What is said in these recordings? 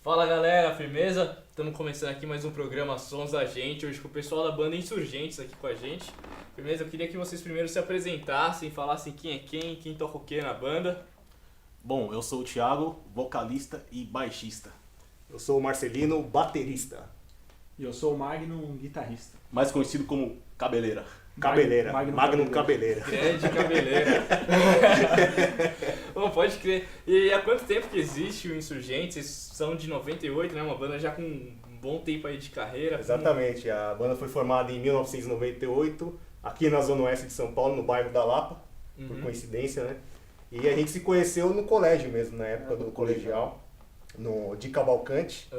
Fala galera, firmeza? Estamos começando aqui mais um programa Sons da Gente, hoje com o pessoal da banda Insurgentes aqui com a gente. Firmeza, eu queria que vocês primeiro se apresentassem, falassem quem é quem toca o que na banda. Bom, eu sou o Thiago, vocalista e baixista. Eu sou o Marcelino, baterista. E eu sou o Magnum, guitarrista. Mais conhecido como Cabeleira. Cabeleira, Magnum Magnum Cabeleira. Cabeleira. Grande cabeleira. Bom, pode crer. E há quanto tempo que existe o Insurgentes? Vocês são de 98, né? Uma banda já com um bom tempo aí de carreira. Exatamente, a banda foi formada em 1998, aqui na Zona Oeste de São Paulo, no bairro da Lapa, por coincidência, né? E a gente se conheceu no colégio mesmo, na época do colegial, de Cavalcante.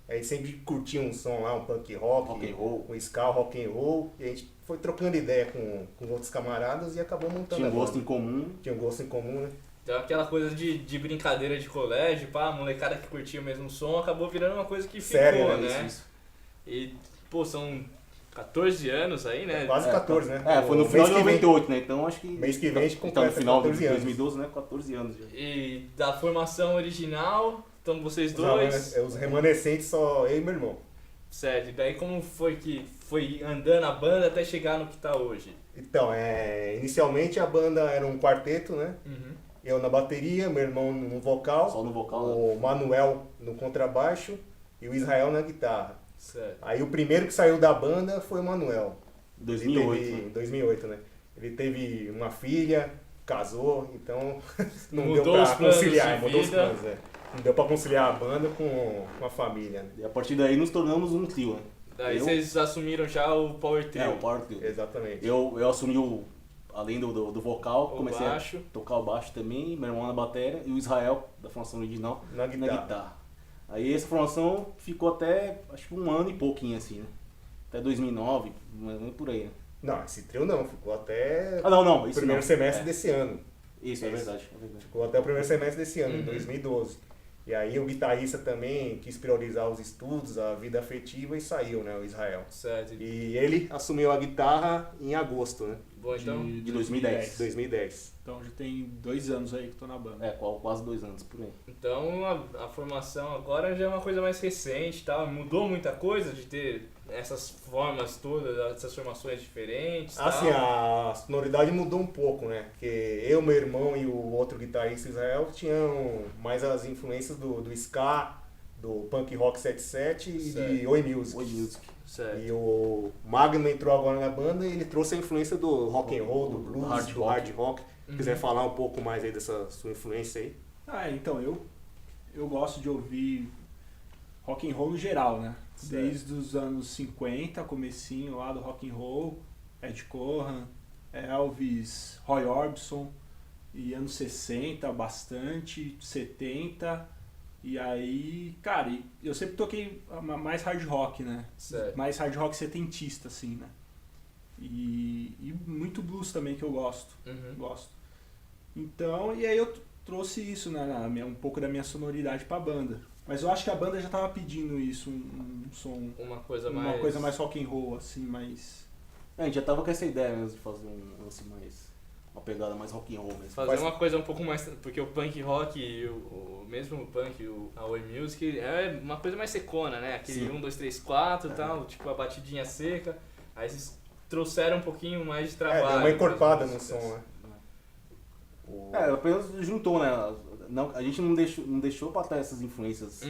A gente sempre curtia um som lá, um punk rock and roll, um ska, rock and roll, e a gente foi trocando ideia com outros camaradas e acabou montando Tinha um a banda. gosto em comum. Tinha um gosto em comum, né? Então aquela coisa de brincadeira de colégio, pá, a molecada que curtia o mesmo som, acabou virando uma coisa que ficou, Sério, né? Isso. E, pô, são 14 anos aí, né? Quase 14, né? Foi no O final mês de que vem- 98, né? Então acho que... Mês que vem a gente Então no completa final de 14 anos. 2012, né? 14 anos já. E da formação original, então vocês Os dois, os remanescentes só eu e meu irmão. certo? E daí como foi que foi andando a banda até chegar no que tá hoje? Então, inicialmente a banda era um quarteto, né? Eu na bateria, meu irmão no vocal, Só no vocal, né? o Manuel no contrabaixo e o Israel na guitarra. Certo. Aí o primeiro que saiu da banda foi o Manuel. 2008. Ele teve, 2008, né? Ele teve uma filha, casou, então não Mudou deu os pra planos conciliar, de mudou os vida. planos, Não deu pra conciliar a banda com a família, né? E a partir daí nos tornamos um trio, né? Daí Eu- vocês assumiram já o Power Trio, o Power Trio. Exatamente. Eu assumi além do vocal, o comecei baixo. a tocar o baixo também, meu irmão na bateria e o Israel, da formação original, Na guitarra. guitarra. Aí essa formação ficou até, acho que um ano e pouquinho assim, né? Até 2009, mais ou menos por aí, né? Não, esse trio não, ficou até Ah, não, o isso primeiro não. semestre desse ano. Isso, é Isso. verdade, é verdade. Ficou até o primeiro semestre desse ano, Uhum. em 2012. E aí o guitarrista também quis priorizar os estudos, a vida afetiva e saiu, né, o Israel. Certo. E ele assumiu a guitarra em agosto, né, Bom, então, De 2010. 2010. Então já tem 2 anos aí que tô na banda. Quase 2 anos por aí. então a formação agora já é uma coisa mais recente, tá? Mudou muita coisa de ter essas formas todas, essas formações diferentes, tal. Assim, a sonoridade mudou um pouco, né, porque eu, meu irmão e o outro guitarrista Israel tinham mais as influências do ska, do punk rock 77 e Certo. de Oi Music. Oi, Music. Certo. E o Magno entrou agora na banda e ele trouxe a influência do rock and roll, do blues, do hard rock. Se quiser falar um pouco mais aí dessa sua influência aí. Então, eu gosto de ouvir rock and roll no geral, né? Certo. Desde os anos 50, comecinho lá do rock and roll, Ed Cohan, Elvis, Roy Orbison, e anos 60 bastante, 70, e aí, cara, eu sempre toquei mais hard rock, né? Certo. Mais hard rock setentista, assim, né? E muito blues também que eu gosto. Gosto. Então, e aí eu trouxe isso, né, um pouco da minha sonoridade pra banda. Mas eu acho que a banda já tava pedindo isso, um som, Uma coisa mais rock and roll, assim, mais... A gente já tava com essa ideia mesmo de fazer um lance mais... Uma pegada mais rock and roll mesmo. Fazer uma coisa um pouco mais... Porque o punk rock e mesmo o punk, a Oi Music, é uma coisa mais secona, né? Aquele Sim. 1, 2, 3, 4 e tal, tipo a batidinha seca. Aí vocês trouxeram um pouquinho mais de trabalho. Deu uma encorpada nas no som, músicas. né? Apenas juntou, né? Não, a gente não deixou pra trás essas influências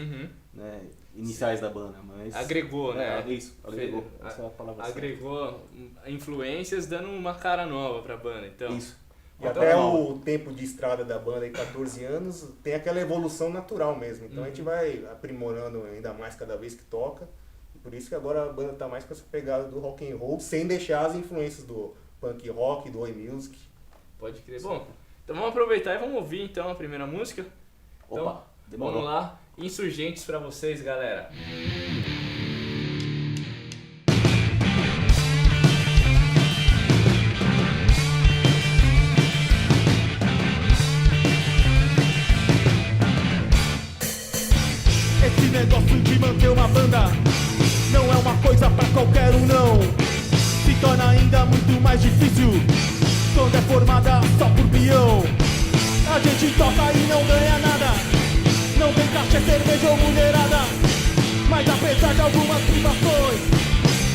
né, iniciais da banda, mas... Agregou, né? Isso, agregou. Essa é a palavra certa. Agregou influências, dando uma cara nova pra banda, então. Isso. E até o tempo de estrada da banda, aí 14 anos, tem aquela evolução natural mesmo. Então a gente vai aprimorando ainda mais cada vez que toca. E por isso que agora a banda tá mais com essa pegada do rock and roll, sem deixar as influências do punk rock, do Oi Music. Pode crer. Bom, então vamos aproveitar e vamos ouvir então a primeira música. Então, Opa, demorou. vamos lá. Insurgentes pra vocês, galera. Esse negócio de manter uma banda não é uma coisa pra qualquer um, não. Se torna ainda muito mais difícil quando é formada só por peão. A gente toca e não ganha nada, não tem caixa, cerveja ou mulherada. apesar de algumas privações,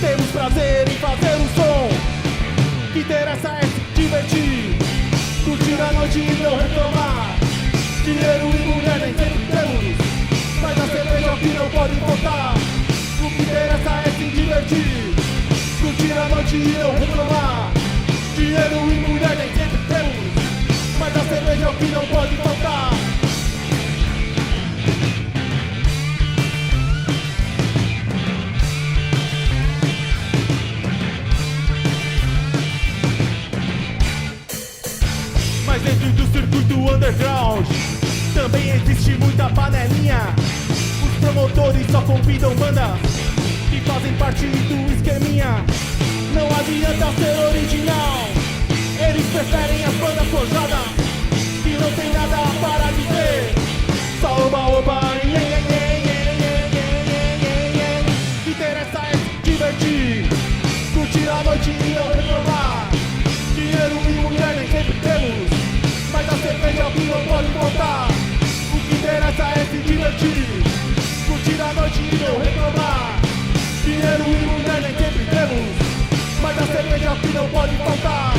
temos prazer em fazer um som. O que interessa é se divertir, curtir a noite e não reclamar. Dinheiro e mulher nem sempre temos, mas a cerveja é o que não pode faltar. O que interessa é se divertir, curtir a noite e não reclamar. Dinheiro e mulher nem sempre temos, mas a cerveja é o que não pode faltar. Mas dentro do circuito underground também existe muita panelinha. Os promotores só convidam bandas que fazem parte do esqueminha. Não adianta ser original, eles preferem as bandas forjadas que não tem nada para dizer. Só oba-oba, o que interessa é se divertir, curtir a noite e não reclamar. Dinheiro e mulher nem sempre temos, mas a cerveja é o que não pode faltar. O que interessa é se divertir, curtir a noite e não reclamar. Dinheiro e mulher nem sempre temos, mas a cerveja é o que não pode faltar.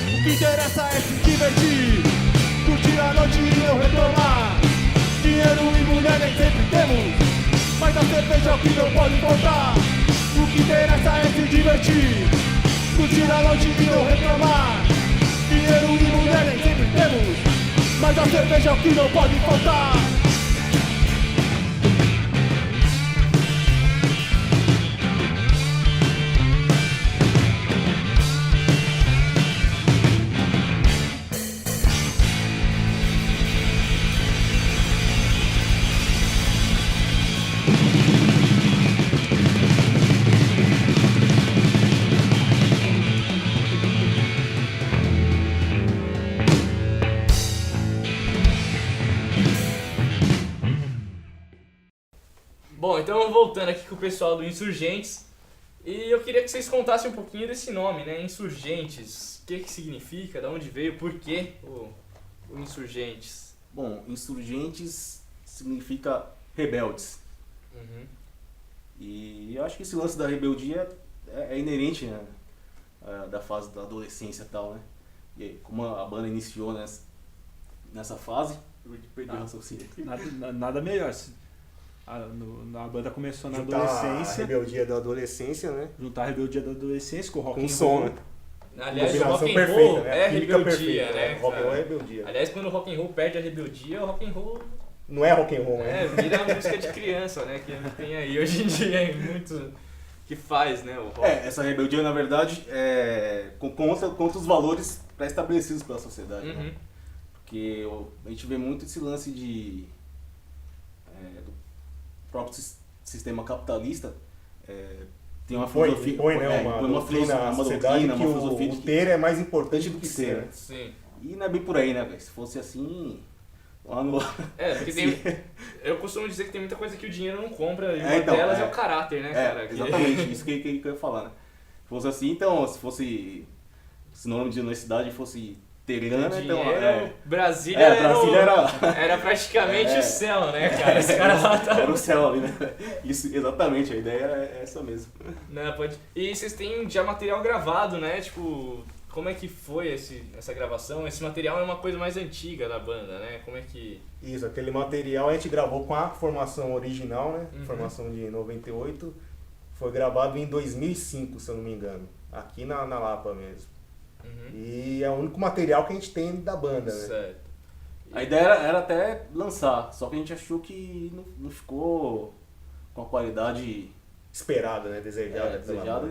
O que interessa é se divertir, curtir a noite e não reclamar. Dinheiro e mulher nem sempre temos, mas a cerveja é o que não pode faltar. O que interessa é se divertir, curtir a noite e não reclamar. Dinheiro e mulher nem sempre temos, mas a cerveja é o que não pode faltar. Bom, então voltando aqui com o pessoal do Insurgentes, e eu queria que vocês contassem um pouquinho desse nome, né? Insurgentes. O que significa, de onde veio, por que o Insurgentes? Bom, insurgentes significa rebeldes. Uhum. E eu acho que esse lance da rebeldia é inerente, né, da fase da adolescência e tal, né? E aí, como a banda iniciou nessa fase, eu perdi o raciocínio. Nada melhor. A banda começou na Juntar a adolescência, rebeldia da adolescência, né? juntar a rebeldia da adolescência com o rock Com and som, roll. né? Aliás, o Combinação rock and perfeita, roll né? é A química rebeldia, perfeita, né? Rock and roll é cara? rebeldia. Aliás, quando o rock and roll perde a rebeldia, o rock and roll Não é rock and roll, né? vira música de criança, né? Que tem aí hoje em dia é muito que faz, né? O rock. Essa rebeldia, na verdade, é contra os valores pré-estabelecidos pela sociedade, Uhum. né? Porque a gente vê muito esse lance do próprio sistema capitalista, tem uma filosofia, Impõe, né? põe Uma doutrina na sociedade que uma filosofia o ter é mais importante do que ser, ser, né? né? Sim. E não é bem por aí, né, velho? Se fosse assim, lá no... Porque tem. Eu costumo dizer que tem muita coisa que o dinheiro não compra, e uma então, delas é o caráter, né, cara? Exatamente, isso que eu ia falar, né? Se fosse assim, então, se o nome de honestidade fosse ter grana, então... Dinheiro, Brasília, era praticamente o céu, né, cara? Esse cara lá tá... Era o céu ali, né? Isso, exatamente, a ideia é essa mesmo. Né, pode... E vocês têm já material gravado, né? Tipo, como é que foi essa gravação? Esse material é uma coisa mais antiga da banda, né? Como é que... Isso, aquele material a gente gravou com a formação original, né? Uhum. Formação de 98. Foi gravado em 2005, se eu não me engano. Aqui na Lapa mesmo. Uhum. E é o único material que a gente tem da banda, né? Certo. A ideia era até lançar, só que a gente achou que não ficou com a qualidade Esperada, né? Desejada. desejada.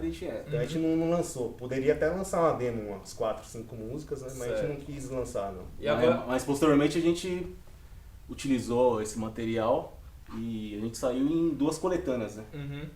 Então a gente não lançou. Poderia até lançar uma demo, umas 4, 5 músicas, né? Mas a gente não quis lançar, não. E agora... Mas posteriormente a gente utilizou esse material e a gente saiu em 2 coletâneas, né? Uhum.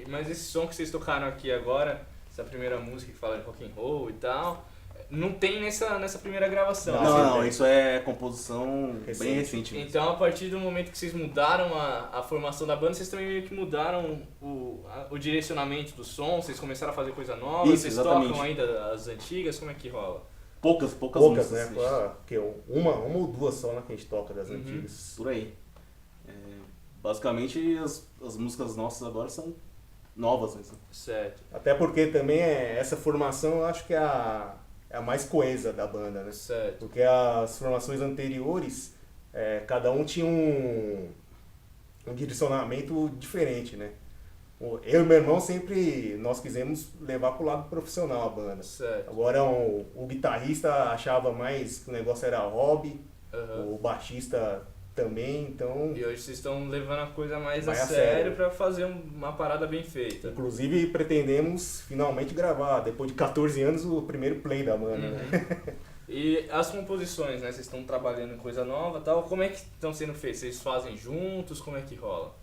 Mas esse som que vocês tocaram aqui agora, essa primeira música que fala de rock and roll e tal, não tem nessa primeira gravação. Não, isso é composição bem recente. Então, a partir do momento que vocês mudaram a formação da banda, vocês também meio que mudaram o direcionamento do som, vocês começaram a fazer coisa nova, Isso, vocês exatamente. tocam ainda as antigas, como é que rola? Poucas Poucas, músicas, né? Que uma ou 2 só, né? Que a gente toca das Uhum. antigas. por aí. Basicamente as músicas nossas agora são novas mesmo. Certo. Até porque também essa formação eu acho que é a mais coesa da banda, né? Certo. Porque as formações anteriores, cada um tinha um direcionamento diferente, né? Eu e meu irmão sempre, nós quisemos levar pro lado profissional a banda. Certo. Agora o guitarrista achava mais que o negócio era hobby, Uhum. o baixista também, então... E hoje vocês estão levando a coisa mais Mais a a sério sério. pra fazer uma parada bem feita. Inclusive pretendemos finalmente gravar, depois de 14 anos, o primeiro play da banda, né? Uhum. E as composições, né? Vocês estão trabalhando em coisa nova e tal, como é que estão sendo feitas? Vocês fazem juntos? Como é que rola?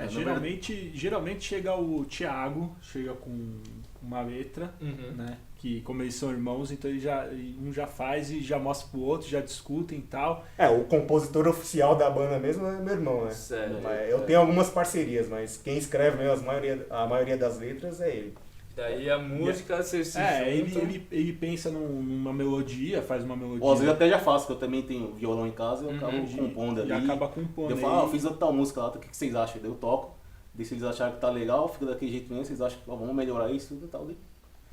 Geralmente chega o Thiago, chega com uma letra, Uhum. né? Que como eles são irmãos, então um já faz e já mostra pro outro, já discutem e tal. O compositor oficial da banda mesmo é meu irmão, né? Certo. Mas eu tenho algumas parcerias, mas quem escreve mesmo a maioria das letras é ele. Daí a música, vocês se juntam. Ele pensa numa melodia, faz uma melodia. Ou às vezes até já faço, que eu também tenho violão em casa e eu Uhum. acabo compondo ali. E acaba compondo. Eu falo, eu fiz tal música lá, o que vocês acham? Daí eu toco, daí se eles acharem que tá legal, fica daquele jeito mesmo, vocês acham que vamos melhorar isso e tal. Daí.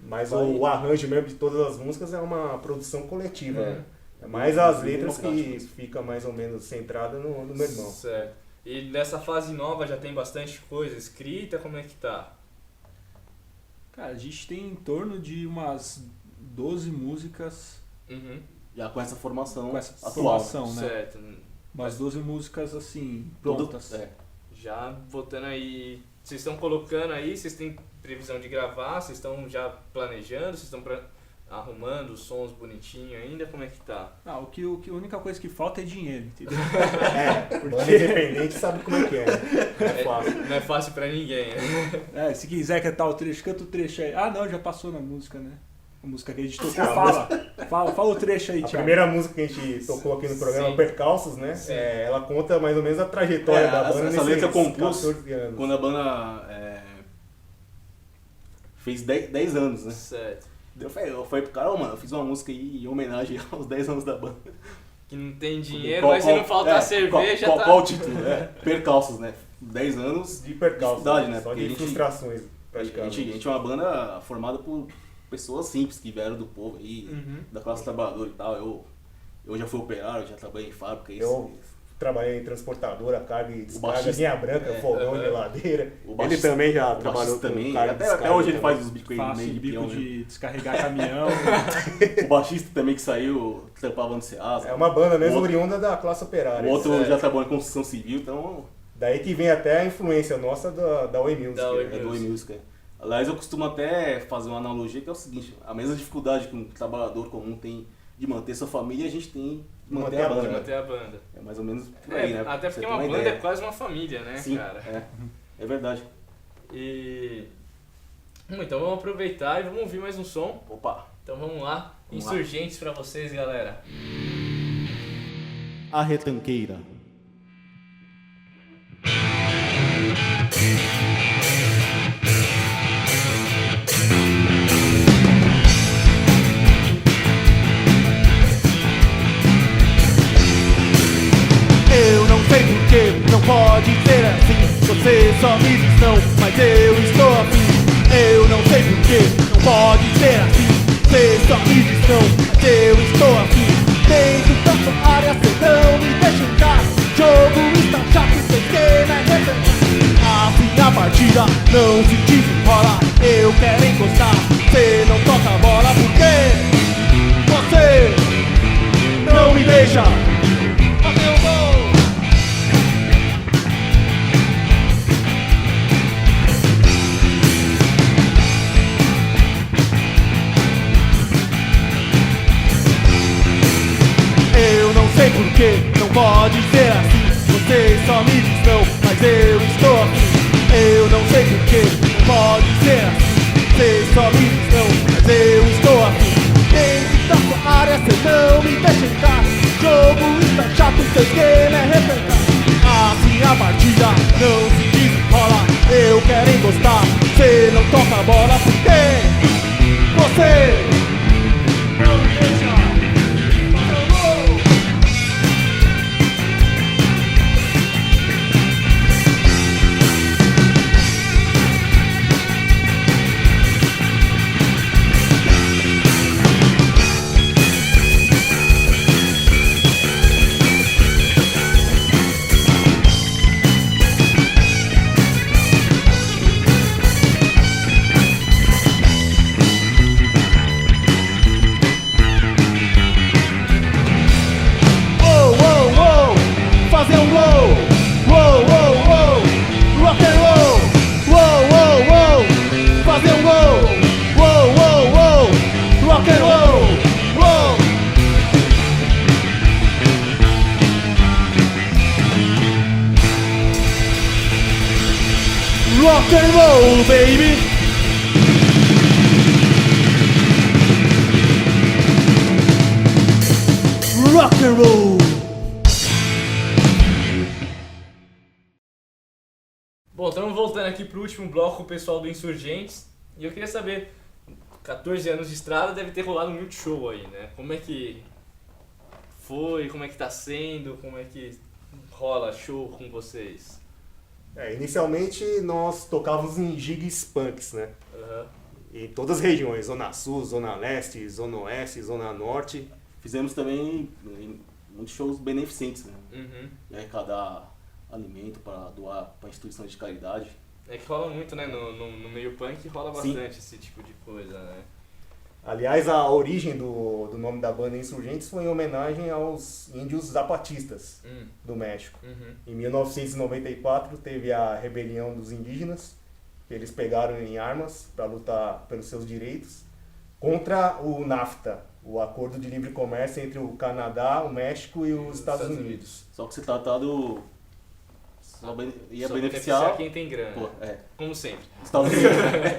Mas Vai. o arranjo mesmo de todas as músicas é uma produção coletiva, Uhum. né? É mais as Bem letras que democrático. fica mais ou menos centrada no meu irmão. Certo. E nessa fase nova já tem bastante coisa escrita, como é que tá? Cara, a gente tem em torno de umas 12 músicas Uhum. Já com essa formação com essa atual. formação, né? Certo. Umas 12 músicas assim, Produto, prontas. Já botando aí. Vocês estão colocando aí, vocês têm previsão de gravar, vocês estão já planejando, vocês estão arrumando os sons bonitinho ainda, como é que tá? Ah, a única coisa que falta é dinheiro, entendeu? Banda independente sabe como é que é, né? É fácil. Não é fácil pra ninguém, né? Se quiser cantar o trecho, canta o trecho aí. Ah, não, já passou na música, né? A música que a gente tocou. Fala o trecho aí, A Thiago. primeira música que a gente tocou aqui no programa, Sim. Percalços, né? Sim. Ela conta mais ou menos a trajetória da banda Essa letra eu nesses compus 14 anos. quando a banda fez 10 anos, né? Certo. Daí eu falei pro cara, mano, eu fiz uma música aí em homenagem aos 10 anos da banda. Que não tem dinheiro, mas se não faltar cerveja, tá. Qual o título? Percalços, né? 10 anos De percalços, dificuldade, né? só Porque de a gente- frustrações, A praticamente. gente é uma banda formada por pessoas simples que vieram do povo aí, Uhum. da classe trabalhadora e tal. Eu já fui operário, já trabalhei em fábrica. Eu trabalhei em transportadora, carga e descarga, baixista- linha branca, fogão, aham. geladeira. O Ele baixista- também já o trabalhou baixista com também. carga e Até descarga hoje ele também. faz os bicos aí no Faço meio de bico peão. Né? de descarregar caminhão. O baixista também que saiu, trampava no Ceasa. É uma banda mesmo O outro- oriunda da classe operária. O outro certo. já trabalhou em construção civil, então Daí que vem até a influência nossa da Oi Music. Da Oi né? é do Oi Music. Aliás, eu costumo até fazer uma analogia que é o seguinte, a mesma dificuldade que um trabalhador comum tem de manter sua família, a gente tem de manter a banda. De né? manter a banda. É mais ou menos por aí, né? Até Pra porque você uma ter banda ideia. é quase uma família, né, Sim, cara? é verdade. E... Então vamos aproveitar e vamos ouvir mais um som. Opa! Então vamos lá. Vamos lá. Insurgentes pra vocês, galera. A Retanqueira. Eu não sei porquê, não pode ser assim. Você só me diz não, mas eu estou afim. Eu não sei porquê, não pode ser assim. Você só me diz não, mas eu estou afim. Dentro da sua área, cê não me deixa entrar. Jogo está chato, sem esquema é retancar. Assim a partida não se desenrola. Eu quero encostar, cê não toca a bola porque você não porque não pode ser assim. Você só me diz não, mas eu estou aqui. Eu não sei porque não pode ser assim. Você só me diz não, mas eu estou aqui. Dentro da sua área cê não me deixa entrar. Jogo está chato, seu esquema é repentar. Assim a partida não se desenrola. Eu quero encostar, cê não toca a bola porque você não me deixa. Fazer um gol, wow, wow, wow, rock and roll, wow, wow, wow, fazer um gol, wow, wow, wow, rock and roll, wow. Rock and roll, baby. Rock and roll. Bom, estamos voltando aqui pro último bloco com o pessoal do Insurgentes. E eu queria saber, 14 anos de estrada deve ter rolado muito show aí, né? Como é que foi, como é que tá sendo, como é que rola show com vocês? Inicialmente nós tocávamos em gigs punks, né? Uhum. Em todas as regiões, Zona Sul, Zona Leste, Zona Oeste, Zona Norte. Fizemos também muitos shows beneficentes, né? Uhum. De arrecadar alimento para doar para instituições de caridade. É que rola muito, né? No meio punk rola Sim. bastante esse tipo de coisa, né? Aliás, a origem do nome da banda Insurgentes foi em homenagem aos índios zapatistas do México. Uhum. Em 1994 teve a rebelião dos indígenas, que eles pegaram em armas para lutar pelos seus direitos, contra o NAFTA, o Acordo de Livre Comércio entre o Canadá, o México e os Estados Unidos. Só que se tratado ia Só beneficiar quem tem grana, pô, como sempre. Estados Unidos,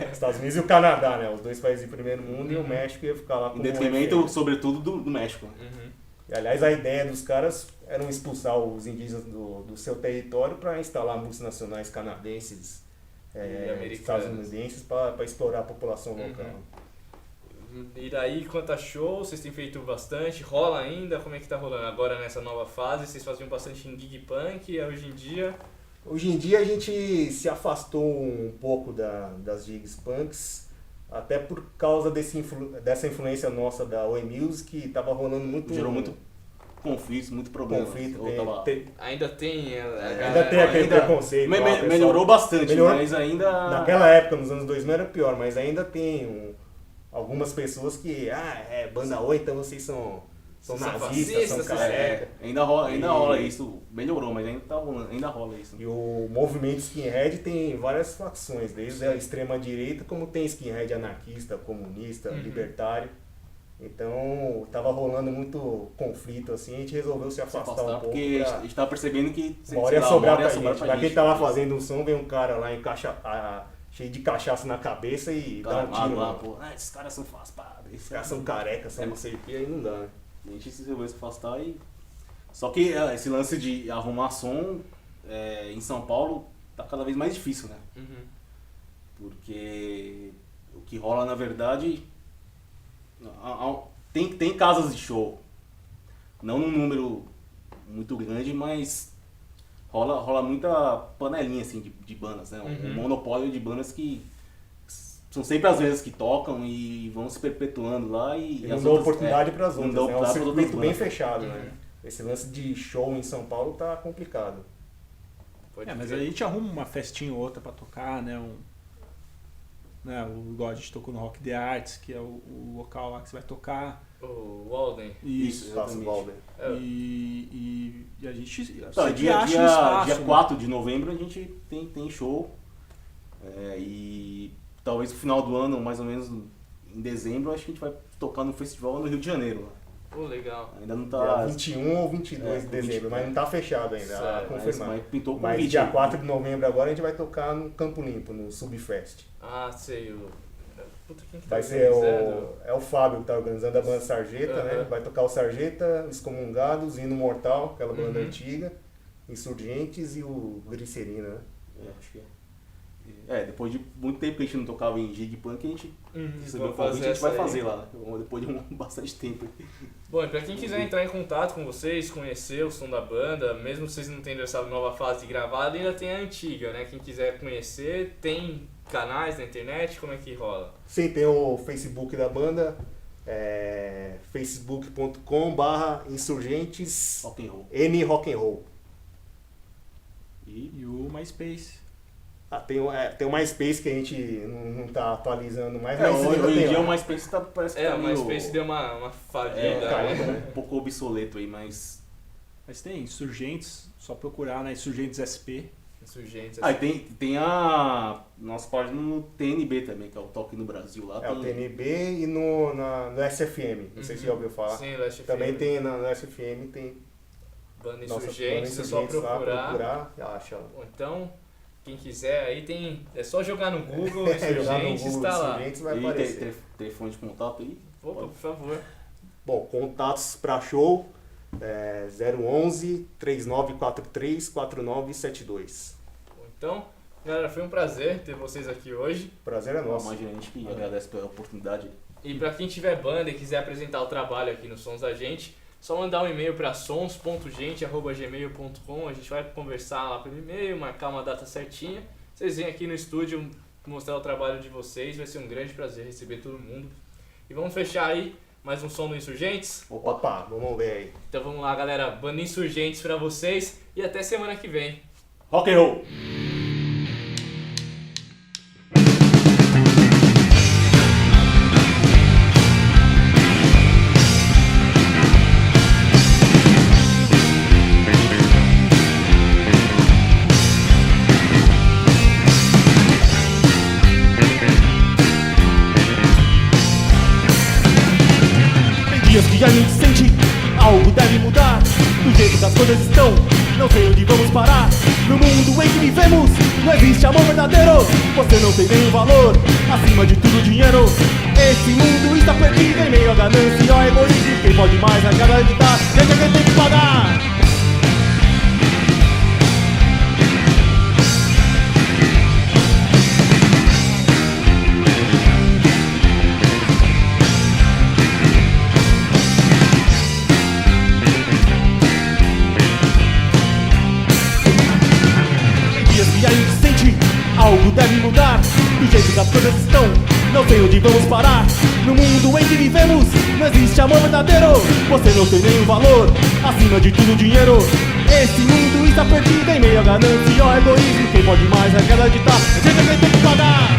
Os Estados Unidos e o Canadá, né? Os dois países de primeiro mundo, e o México ia ficar lá em como detrimento, refém. sobretudo, do México. Uhum. E, aliás, a ideia dos caras era expulsar os indígenas do seu território para instalar multinacionais canadenses, americanas. estadunidenses, para explorar a população Uhum. local. E daí, quanto a show, vocês têm feito bastante? Rola ainda? Como é que tá rolando agora nessa nova fase? Vocês faziam bastante em gig punk, e hoje em dia... Hoje em dia a gente se afastou um pouco das gigs punks, até por causa dessa influência nossa da Oi Music, que estava rolando muito... Gerou muito conflitos, muito problema. conflito. Ainda tem... Ainda tem aquele preconceito. lá, pessoal. Melhorou bastante, Melhorou. mas ainda... Naquela época, nos anos 2000, era pior, mas ainda tem algumas pessoas que... banda Oi, então vocês são São nazistas, são fascistas, careca. ainda rola isso. Melhorou, mas ainda tá rolando, ainda rola isso. E o movimento skinhead tem várias facções, desde a extrema-direita, como tem skinhead anarquista, comunista, libertário. Então, tava rolando muito conflito, assim, a gente resolveu se afastar um pouco. Porque a gente tava percebendo que... Uma hora ia sobrar pra sobrar gente. Daqui tá lá fazendo um som, vem um cara lá cheio de cachaça na cabeça e dá um tiro lá, lá. pô. Esses caras são faspados. Os caras são carecas, são não sei o que, aí não dá, né? A gente se resolveu se afastar e... Só que esse lance de arrumar som em São Paulo tá cada vez mais difícil, né? Uhum. Porque o que rola, na verdade, tem casas de show. Não num número muito grande, mas rola muita panelinha assim, de bandas, né? Um monopólio de bandas que são sempre as mesmas que tocam e vão se perpetuando lá. E não as dá outras, oportunidade para as não outras, dá né? É um oportunidade pras circuito bem outras fechado, né? Esse lance de show em São Paulo tá complicado. Pode Mas crer. aí a gente arruma uma festinha ou outra pra tocar, né? Igual a gente tocou no Rock the Arts, que é o local lá que você vai tocar. O Walden. Isso. Espaço Valder. E a gente Então, sempre dia acha um espaço, dia né? 4 de novembro a gente tem show. E talvez no final do ano, mais ou menos em dezembro, acho que a gente vai tocar no festival no Rio de Janeiro. Pô, legal. Ainda não Dia tá... 21 ou 22 de dezembro, mas não tá fechado ainda, Certo. a confirmar. Mas pintou o Mas convite. dia aí. 4 de novembro agora a gente vai tocar no Campo Limpo, no Subfest. Ah, sei. Puta, quem que tá Vai ser organizando? o Fábio que tá organizando a banda Sarjeta, Aham. né? Vai tocar o Sarjeta, os Excomungados, Hino Mortal, aquela banda Uhum. antiga, Insurgentes e o Glicerina, né? Acho que é. Depois de muito tempo que a gente não tocava em Gig Punk, a gente recebeu o Vamos convite, a gente essa vai aí. fazer lá, né? Depois de bastante tempo. Bom, e pra quem quiser entrar em contato com vocês, conhecer o som da banda, mesmo vocês não tendo essa nova fase gravada, ainda tem a antiga, né? Quem quiser conhecer, tem canais na internet, como é que rola? Sim, tem o Facebook da banda, facebook.com/insurgentes Rock and roll. N Rock and Roll. E E o MySpace. Tem o MySpace que a gente não tá atualizando mais, mas hoje ainda em tem dia lá. o MySpace parece que É, tá o meio... MySpace deu uma falhada, caiu, né? um pouco obsoleto aí, mas... Mas tem Insurgentes, só procurar na Insurgentes SP. Insurgentes. Ah, e tem a nossa página no TNB também, que é o Toque no Brasil lá. O TNB e no SFM, não sei se já ouviu falar. Sim, Last Também FM. tem no SFM, tem Banda nossa Insurgentes, banda é só Insurgentes lá, procurar. acha. Ou então, quem quiser aí tem. É só jogar no Google, Jogar no Insurgentes, Google tá lá. Insurgentes vai E aparecer. tem telefone de contato aí? Opa, por favor. Bom, contatos para show 011 3943 4972. Então, galera, foi um prazer ter vocês aqui hoje. Prazer é nosso. Imagina, a gente que agradece pela oportunidade. E pra quem tiver banda e quiser apresentar o trabalho aqui no Sons da Gente, só mandar um e-mail para sons.gente@gmail.com. A gente vai conversar lá pelo e-mail, marcar uma data certinha. Vocês vêm aqui no estúdio mostrar o trabalho de vocês, vai ser um grande prazer receber todo mundo. E vamos fechar aí mais um som do Insurgentes. Opa, vamos ver aí. Então vamos lá, galera. Banda Insurgentes pra vocês e até semana que vem. Rock and roll! Tem dias que a gente sente algo deve mudar. Do jeito que as coisas estão, não sei onde vamos parar. No mundo em que vivemos, não existe amor verdadeiro. Você não tem nenhum valor, acima de tudo dinheiro. Esse mundo está perdido em meio à ganância e ao egoísmo. Quem pode mais arrecadar de dar, gente é quem tem que pagar. Tem dias que a gente sente algo deve mudar. Do jeito que as coisas estão, não sei onde vamos parar. No mundo em que vivemos, não existe amor verdadeiro. Você não tem nenhum valor, acima de tudo dinheiro. Esse mundo está perdido em meio à ganância e ao egoísmo. Quem pode mais arrecadar de dar, a gente é quem tem que pagar.